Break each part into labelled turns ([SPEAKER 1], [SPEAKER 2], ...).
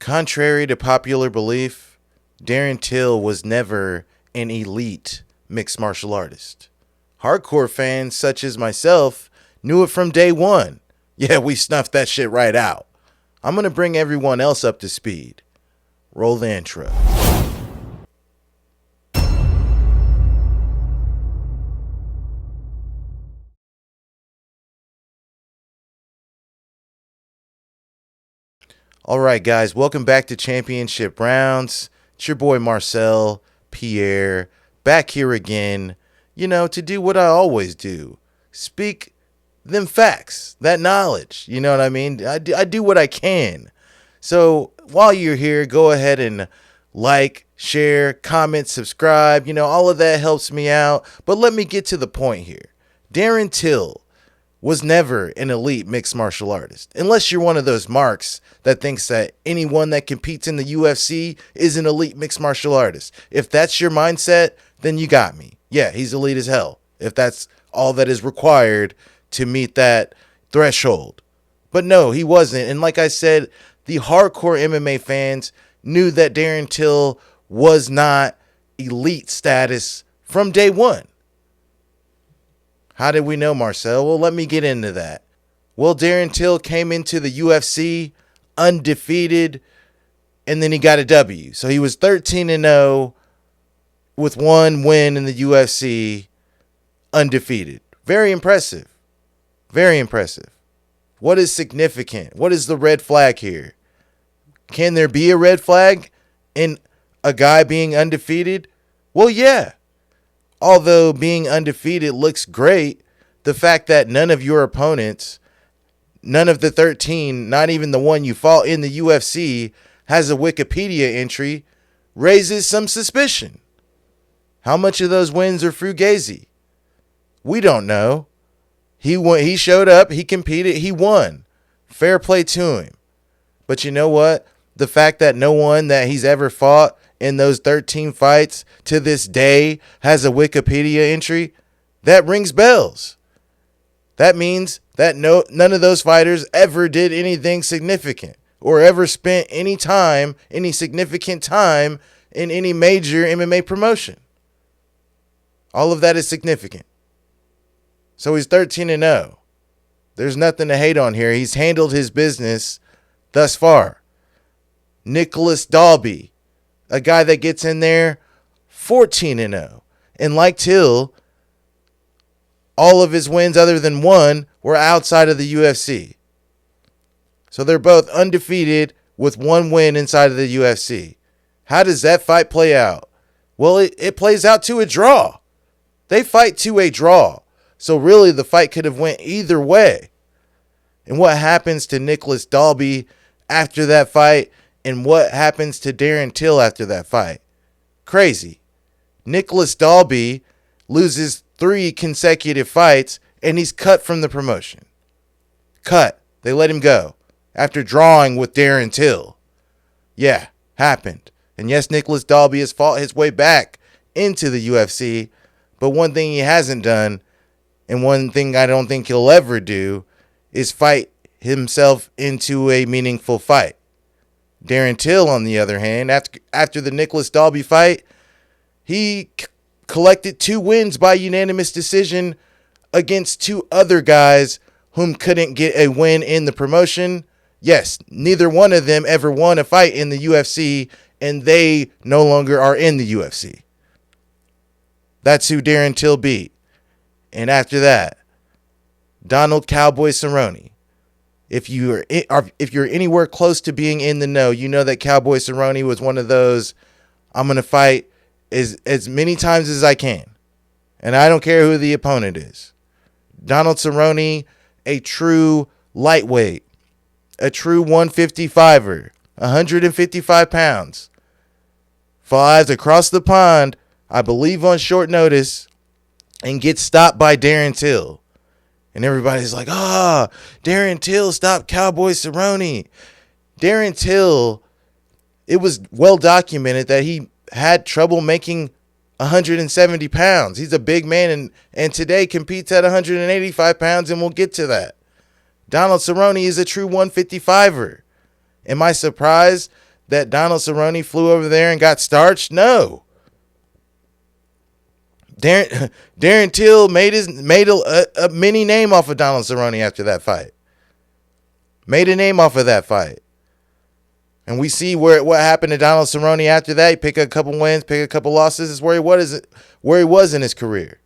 [SPEAKER 1] Contrary to popular belief, Darren Till was never an elite mixed martial artist. Hardcore fans such as myself knew it from day one. Yeah, we snuffed that shit right out. I'm going to bring everyone else up to speed. Roll the intro. All right, guys, welcome back to Championship Rounds. It's your boy Marcel Pierre back here again, to do what I always do. Speak them facts, that knowledge, you know what I mean? I do what I can. So while you're here, go ahead and like, share, comment, subscribe. All of that helps me out. But let me get to the point here. Darren Till was never an elite mixed martial artist. Unless you're one of those marks that thinks that anyone that competes in the UFC is an elite mixed martial artist. If that's your mindset, then you got me. Yeah, he's elite as hell. If that's all that is required to meet that threshold. But no, he wasn't. And like I said, the hardcore MMA fans knew that Darren Till was not elite status from day one. How did we know, Marcel? Well, let me get into that. Well, Darren Till came into the UFC undefeated, and then he got a W. So he was 13-0 with one win in the UFC, undefeated. Very impressive. Very impressive. What is significant? What is the red flag here? Can there be a red flag in a guy being undefeated? Well, yeah. Although being undefeated looks great, the fact that none of your opponents, none of the 13, not even the one you fought in the UFC, has a Wikipedia entry raises some suspicion. How much of those wins are fugazi? We don't know. He showed up, he competed, he won. Fair play to him. But you know what? The fact that no one that he's ever fought in those 13 fights to this day has a Wikipedia entry, that rings bells. That means that none of those fighters ever did anything significant or ever spent any significant time in any major MMA promotion. All of that is significant. So he's 13-0. There's nothing to hate on here. He's handled his business thus far. Nicholas Dalby, a guy that gets in there 14-0. And like Till, all of his wins other than one were outside of the UFC. So they're both undefeated with one win inside of the UFC. How does that fight play out? Well, it plays out to a draw. They fight to a draw. So really the fight could have went either way. And what happens to Nicholas Dalby after that fight and what happens to Darren Till after that fight? Crazy. Nicholas Dalby loses 3 consecutive fights and he's cut from the promotion. Cut. They let him go after drawing with Darren Till. Yeah, happened. And yes, Nicholas Dalby has fought his way back into the UFC, but one thing he hasn't done, and one thing I don't think he'll ever do, is fight himself into a meaningful fight. Darren Till, on the other hand, after the Nicholas Dalby fight, he collected 2 wins by unanimous decision against 2 other guys whom couldn't get a win in the promotion. Yes, neither one of them ever won a fight in the UFC, and they no longer are in the UFC. That's who Darren Till beat. And after that, Donald Cowboy Cerrone. If you're anywhere close to being in the know, you know that Cowboy Cerrone was one of those, I'm going to fight as many times as I can. And I don't care who the opponent is. Donald Cerrone, a true lightweight, a true 155er, 155 pounds, flies across the pond, I believe on short notice, and gets stopped by Darren Till. And everybody's like, Darren Till stopped Cowboy Cerrone. Darren Till, it was well documented that he had trouble making 170 pounds. He's a big man and today competes at 185 pounds, and we'll get to that. Donald Cerrone is a true 155er. Am I surprised that Donald Cerrone flew over there and got starched? No. Darren Till made a mini name off of Donald Cerrone after that fight. Made a name off of that fight. And we see what happened to Donald Cerrone after that. He picked a couple wins, picked a couple losses. Is where he was in his career.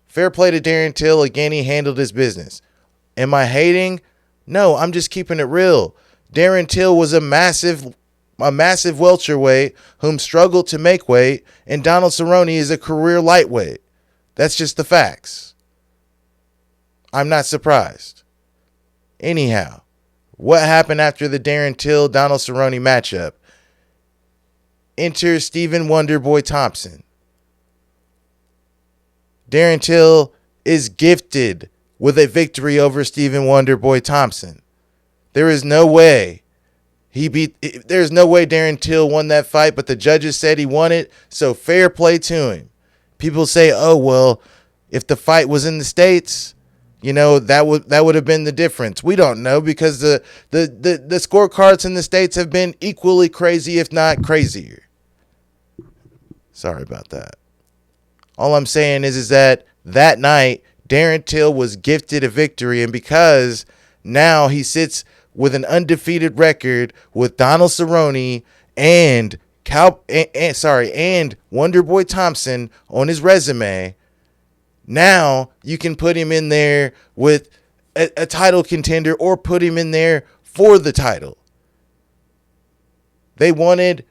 [SPEAKER 1] Fair play to Darren Till. Again, he handled his business. Am I hating? No, I'm just keeping it real. Darren Till was a massive welterweight whom struggled to make weight, and Donald Cerrone is a career lightweight. That's just the facts. I'm not surprised. Anyhow, what happened after the Darren Till Donald Cerrone matchup? Enter Stephen Wonderboy Thompson. Darren Till is gifted with a victory over Stephen Wonderboy Thompson. There is no way Darren Till won that fight, but the judges said he won it, so fair play to him. People say, oh, well, if the fight was in the States, that would have been the difference. We don't know, because the scorecards in the States have been equally crazy, if not crazier. Sorry about that. All I'm saying is that night, Darren Till was gifted a victory, and because now he sits with an undefeated record with Donald Cerrone and Wonderboy Thompson on his resume, now you can put him in there with a title contender, or put him in there for the title. They wanted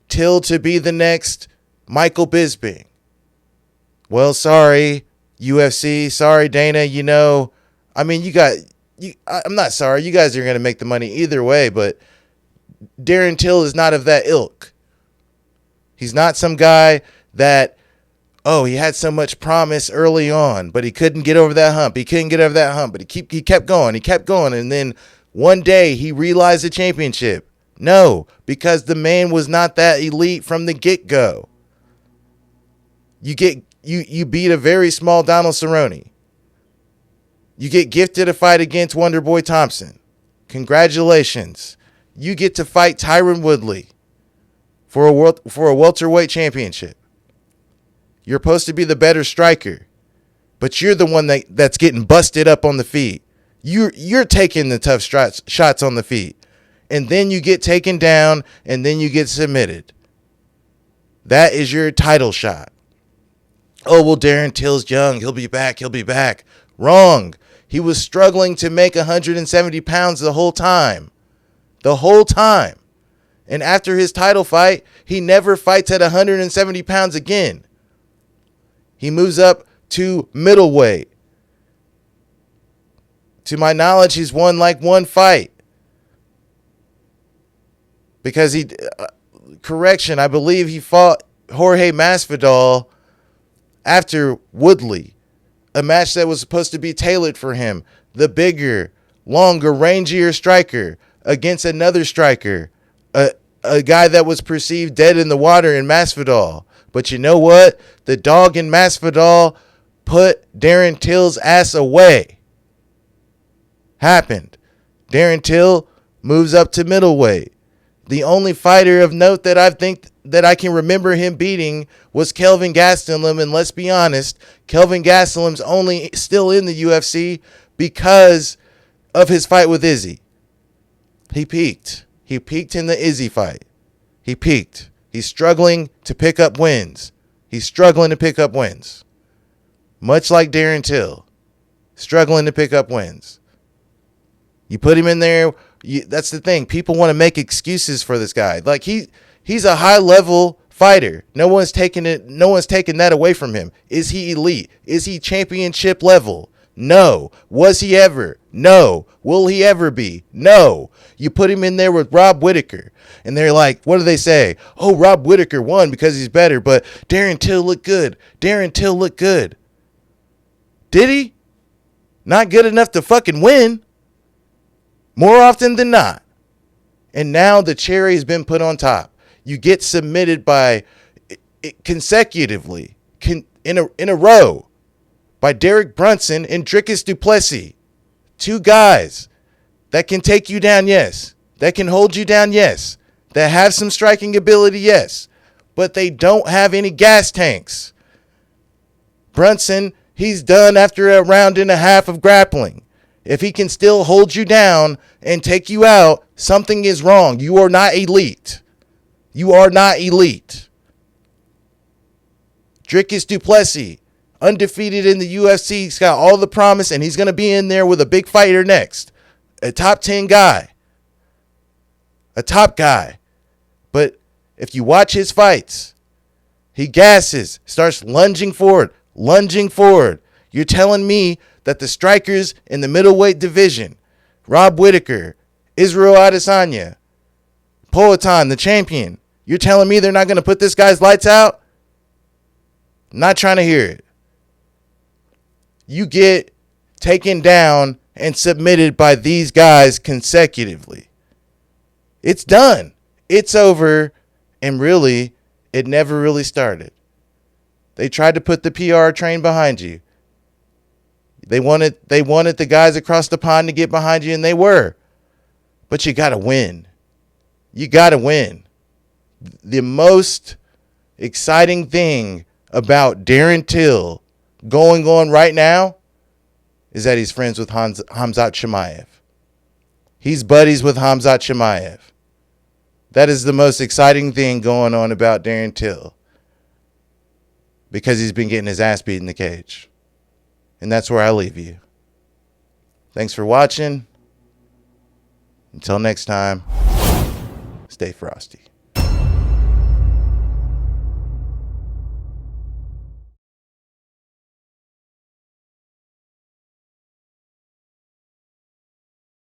[SPEAKER 1] Till to be the next Michael Bisping. Well, sorry, UFC. Sorry, Dana. I'm not sorry. You guys are going to make the money either way, but Darren Till is not of that ilk. He's not some guy that, he had so much promise early on, but he couldn't get over that hump. But he kept going. And then one day he realized the championship. No, because the man was not that elite from the get-go. You beat a very small Donald Cerrone. You get gifted a fight against Wonderboy Thompson. Congratulations. You get to fight Tyron Woodley for a welterweight championship. You're supposed to be the better striker, but you're the one that's getting busted up on the feet. You're taking the tough shots on the feet, and then you get taken down, and then you get submitted. That is your title shot. Oh, well, Darren Till's young. He'll be back. Wrong. He was struggling to make 170 pounds the whole time. And after his title fight, he never fights at 170 pounds again. He moves up to middleweight. To my knowledge, he's won like one fight. Because I believe he fought Jorge Masvidal after Woodley. A match that was supposed to be tailored for him. The bigger, longer, rangier striker against another striker. A guy that was perceived dead in the water in Masvidal. But you know what? The dog in Masvidal put Darren Till's ass away. Happened. Darren Till moves up to middleweight. The only fighter of note that I can remember him beating was Kelvin Gastelum, and let's be honest, Kelvin Gastelum's only still in the UFC because of his fight with Izzy. He peaked. He peaked in the Izzy fight. He peaked. He's struggling to pick up wins. Much like Darren Till, struggling to pick up wins. You put him in there. That's the thing. People want to make excuses for this guy. Like he's a high level fighter. No one's taking that away from him. Is he elite? Is he championship level? No. Was he ever? No. Will he ever be? No. You put him in there with Rob Whittaker, and they're like, what do they say? Oh, Rob Whittaker won because he's better, but Darren Till looked good. Did he? Not good enough to fucking win. More often than not. And now the cherry has been put on top. You get submitted by consecutively in a row by Derek Brunson and Dricus du Plessis. Two guys that can take you down, yes. That can hold you down, yes. that have some striking ability, yes, but they don't have any gas tanks. Brunson, he's done after a round and a half of grappling. If he can still hold you down and take you out, something is wrong. You are not elite. You are not elite. Dricus du Plessis, undefeated in the UFC. He's got all the promise, and he's going to be in there with a big fighter next. A top 10 guy. A top guy. But if you watch his fights, he gasses, starts lunging forward. You're telling me that the strikers in the middleweight division, Rob Whittaker, Israel Adesanya, Poatan, the champion, you're telling me they're not going to put this guy's lights out? I'm not trying to hear it. You get taken down and submitted by these guys consecutively. It's done. It's over. And really, it never really started. They tried to put the PR train behind you. They wanted the guys across the pond to get behind you, and they were. But you got to win. You got to win. The most exciting thing about Darren Till going on right now is that he's friends with Khamzat Chimaev. He's buddies with Khamzat Chimaev. That is the most exciting thing going on about Darren Till, because he's been getting his ass beat in the cage. And that's where I leave you. Thanks for watching. Until next time, stay frosty.